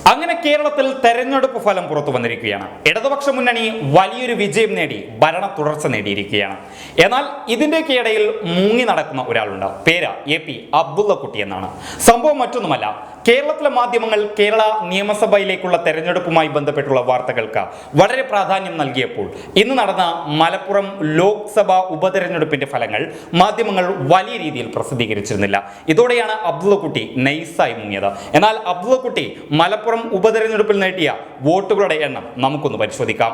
അങ്ങനെ കേരളത്തിൽ തെരഞ്ഞെടുപ്പ് ഫലം പുറത്തു വന്നിരിക്കുകയാണ്. ഇടതുപക്ഷ മുന്നണി വലിയൊരു വിജയം നേടി ഭരണ തുടർച്ച നേടിയിരിക്കുകയാണ്. എന്നാൽ ഇതിന്റെയൊക്കെ ഇടയിൽ മുങ്ങി നടക്കുന്ന ഒരാളുണ്ട്. പേര് AP അബ്ദുള്ളക്കുട്ടി എന്നാണ്. സംഭവം മറ്റൊന്നുമല്ല, കേരളത്തിലെ മാധ്യമങ്ങൾ കേരള നിയമസഭയിലേക്കുള്ള തെരഞ്ഞെടുപ്പുമായി ബന്ധപ്പെട്ടുള്ള വാർത്തകൾക്ക് വളരെ പ്രാധാന്യം നൽകിയപ്പോൾ ഇന്ന് നടന്ന മലപ്പുറം ലോക്സഭാ ഉപതെരഞ്ഞെടുപ്പിന്റെ ഫലങ്ങൾ മാധ്യമങ്ങൾ വലിയ രീതിയിൽ പ്രസിദ്ധീകരിച്ചിരുന്നില്ല. ഇതോടെയാണ് അബ്ദുള്ളക്കുട്ടി നൈസായി മുങ്ങിയത്. എന്നാൽ അബ്ദുള്ളക്കുട്ടി മലപ്പുറം ഉപതെരഞ്ഞെടുപ്പിൽ നേടിയ വോട്ടുകളുടെ എണ്ണം നമുക്കൊന്ന് പരിശോധിക്കാം.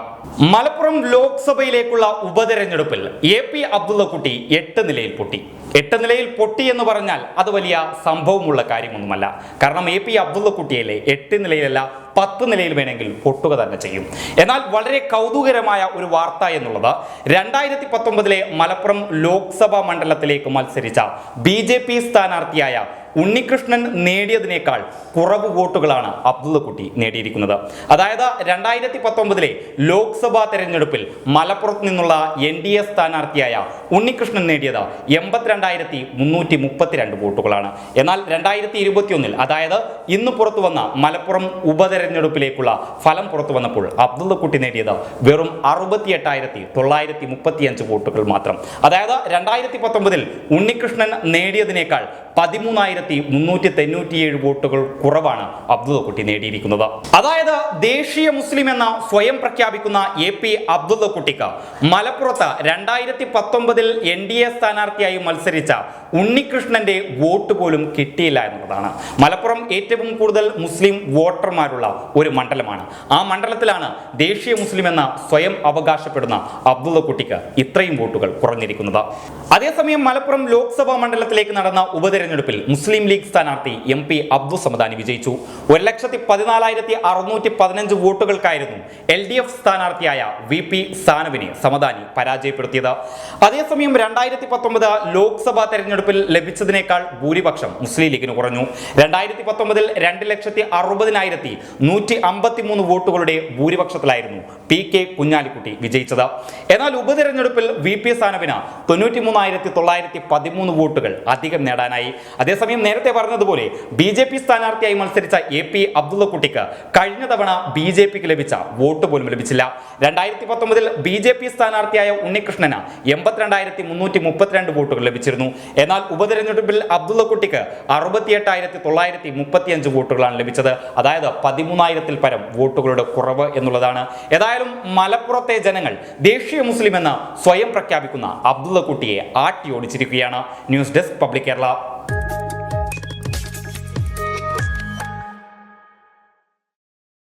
മലപ്പുറം ലോക്സഭയിലേക്കുള്ള ഉപതെരഞ്ഞെടുപ്പിൽ AP അബ്ദുള്ളക്കുട്ടി 8 നിലയിൽ പൊട്ടി. 8 നിലയിൽ പൊട്ടി എന്ന് പറഞ്ഞാൽ അത് വലിയ സംഭവമുള്ള കാര്യമൊന്നുമല്ല. കാരണം AP അബ്ദുള്ളക്കുട്ടിയല്ലേ 8 നിലയിലല്ല 10 നിലയിൽ വേണമെങ്കിൽ പൊട്ടുക തന്നെ ചെയ്യും. എന്നാൽ വളരെ കൗതുകരമായ ഒരു വാർത്ത എന്നുള്ളത് 2019 മലപ്പുറം ലോക്സഭാ മണ്ഡലത്തിലേക്ക് മത്സരിച്ച BJP സ്ഥാനാർത്ഥിയായ ഉണ്ണികൃഷ്ണൻ നേടിയതിനേക്കാൾ കുറവ് വോട്ടുകളാണ് അബ്ദുള്ളക്കുട്ടി നേടിയിരിക്കുന്നത്. അതായത് 2019 ലോക്സഭാ തെരഞ്ഞെടുപ്പിൽ മലപ്പുറത്ത് നിന്നുള്ള NDA സ്ഥാനാർത്ഥിയായ ഉണ്ണികൃഷ്ണൻ നേടിയത് 82,332 വോട്ടുകളാണ്. എന്നാൽ 2021 അതായത് ഇന്ന് പുറത്തു വന്ന മലപ്പുറം ഉപതെരഞ്ഞെടുപ്പിലേക്കുള്ള ഫലം പുറത്തു വന്നപ്പോൾ അബ്ദുള്ളക്കുട്ടി നേടിയത് വെറും 68,935 വോട്ടുകൾ മാത്രം. അതായത് 2019 ഉണ്ണികൃഷ്ണൻ നേടിയതിനേക്കാൾ 13,397 വോട്ടുകൾ കുറവാണ് അബ്ദുള്ളക്കുട്ടി നേടിയിരിക്കുന്നത്. അതായത് ദേശീയ മുസ്ലിം എന്ന സ്വയം പ്രഖ്യാപിക്കുന്ന AP അബ്ദുള്ളക്കുട്ടിക്ക് മലപ്പുറത്ത് 2019 NDA സ്ഥാനാർത്ഥിയായി മത്സരിച്ച ഉണ്ണികൃഷ്ണന്റെ വോട്ട് പോലും കിട്ടിയില്ല എന്നുള്ളതാണ്. മലപ്പുറം ഏറ്റവും കൂടുതൽ മുസ്ലിം വോട്ടർമാരുള്ള ഒരു മണ്ഡലമാണ്. ആ മണ്ഡലത്തിലാണ് ദേശീയ മുസ്ലിം എന്ന സ്വയം അവകാശപ്പെടുന്ന അബ്ദുള്ളക്കുട്ടിക്ക് ഇത്രയും വോട്ടുകൾ കുറഞ്ഞിരിക്കുന്നത്. അതേസമയം മലപ്പുറം ലോക്സഭാ മണ്ഡലത്തിലേക്ക് നടന്ന ഉപതെരഞ്ഞെടുപ്പിൽ മുസ്ലിം ലീഗ് സ്ഥാനാർത്ഥി MP അബ്ദു സമദാനി വിജയിച്ചു. 1,14,615 വോട്ടുകൾക്കായിരുന്നു LDF സ്ഥാനാർത്ഥിയായ VP സാനുവിനെ സമദാനി പരാജയപ്പെടുത്തിയത്. അതേസമയം 2019 ലോക്സഭാ തെരഞ്ഞെടുപ്പിൽ ലഭിച്ചതിനേക്കാൾ ഭൂരിപക്ഷം മുസ്ലിം ലീഗിന് കുറഞ്ഞു. 2019 2,60,153 വോട്ടുകളുടെ ഭൂരിപക്ഷത്തിലായിരുന്നു PK കുഞ്ഞാലിക്കുട്ടി വിജയിച്ചത്. എന്നാൽ ഉപതെരഞ്ഞെടുപ്പിൽ VP സാനുവിന് 93,913 വോട്ടുകൾ അധികം നേടാനായി. അതേസമയം നേരത്തെ പറഞ്ഞതുപോലെ BJP സ്ഥാനാർത്ഥിയായി മത്സരിച്ച AP അബ്ദുള്ളക്കുട്ടിക്ക് കഴിഞ്ഞ തവണ BJPക്ക് ലഭിച്ച വോട്ട് പോലും ലഭിച്ചില്ല. 2019 BJP സ്ഥാനാർത്ഥിയായ ഉണ്ണികൃഷ്ണന് 82,332 വോട്ടുകൾ ലഭിച്ചിരുന്നു. എന്നാൽ ഉപതെരഞ്ഞെടുപ്പിൽ അബ്ദുള്ളക്കുട്ടിക്ക് 68,935 വോട്ടുകളാണ് ലഭിച്ചത്. അതായത് 13,000-ൽ പരം വോട്ടുകളുടെ കുറവ് എന്നുള്ളതാണ്. ഏതായാലും മലപ്പുറത്തെ ജനങ്ങൾ ദേശീയ മുസ്ലിം എന്ന സ്വയം പ്രഖ്യാപിക്കുന്ന അബ്ദുള്ളക്കുട്ടിയെ ആട്ടിയോടിച്ചിരിക്കുകയാണ്. News desk public Kerala.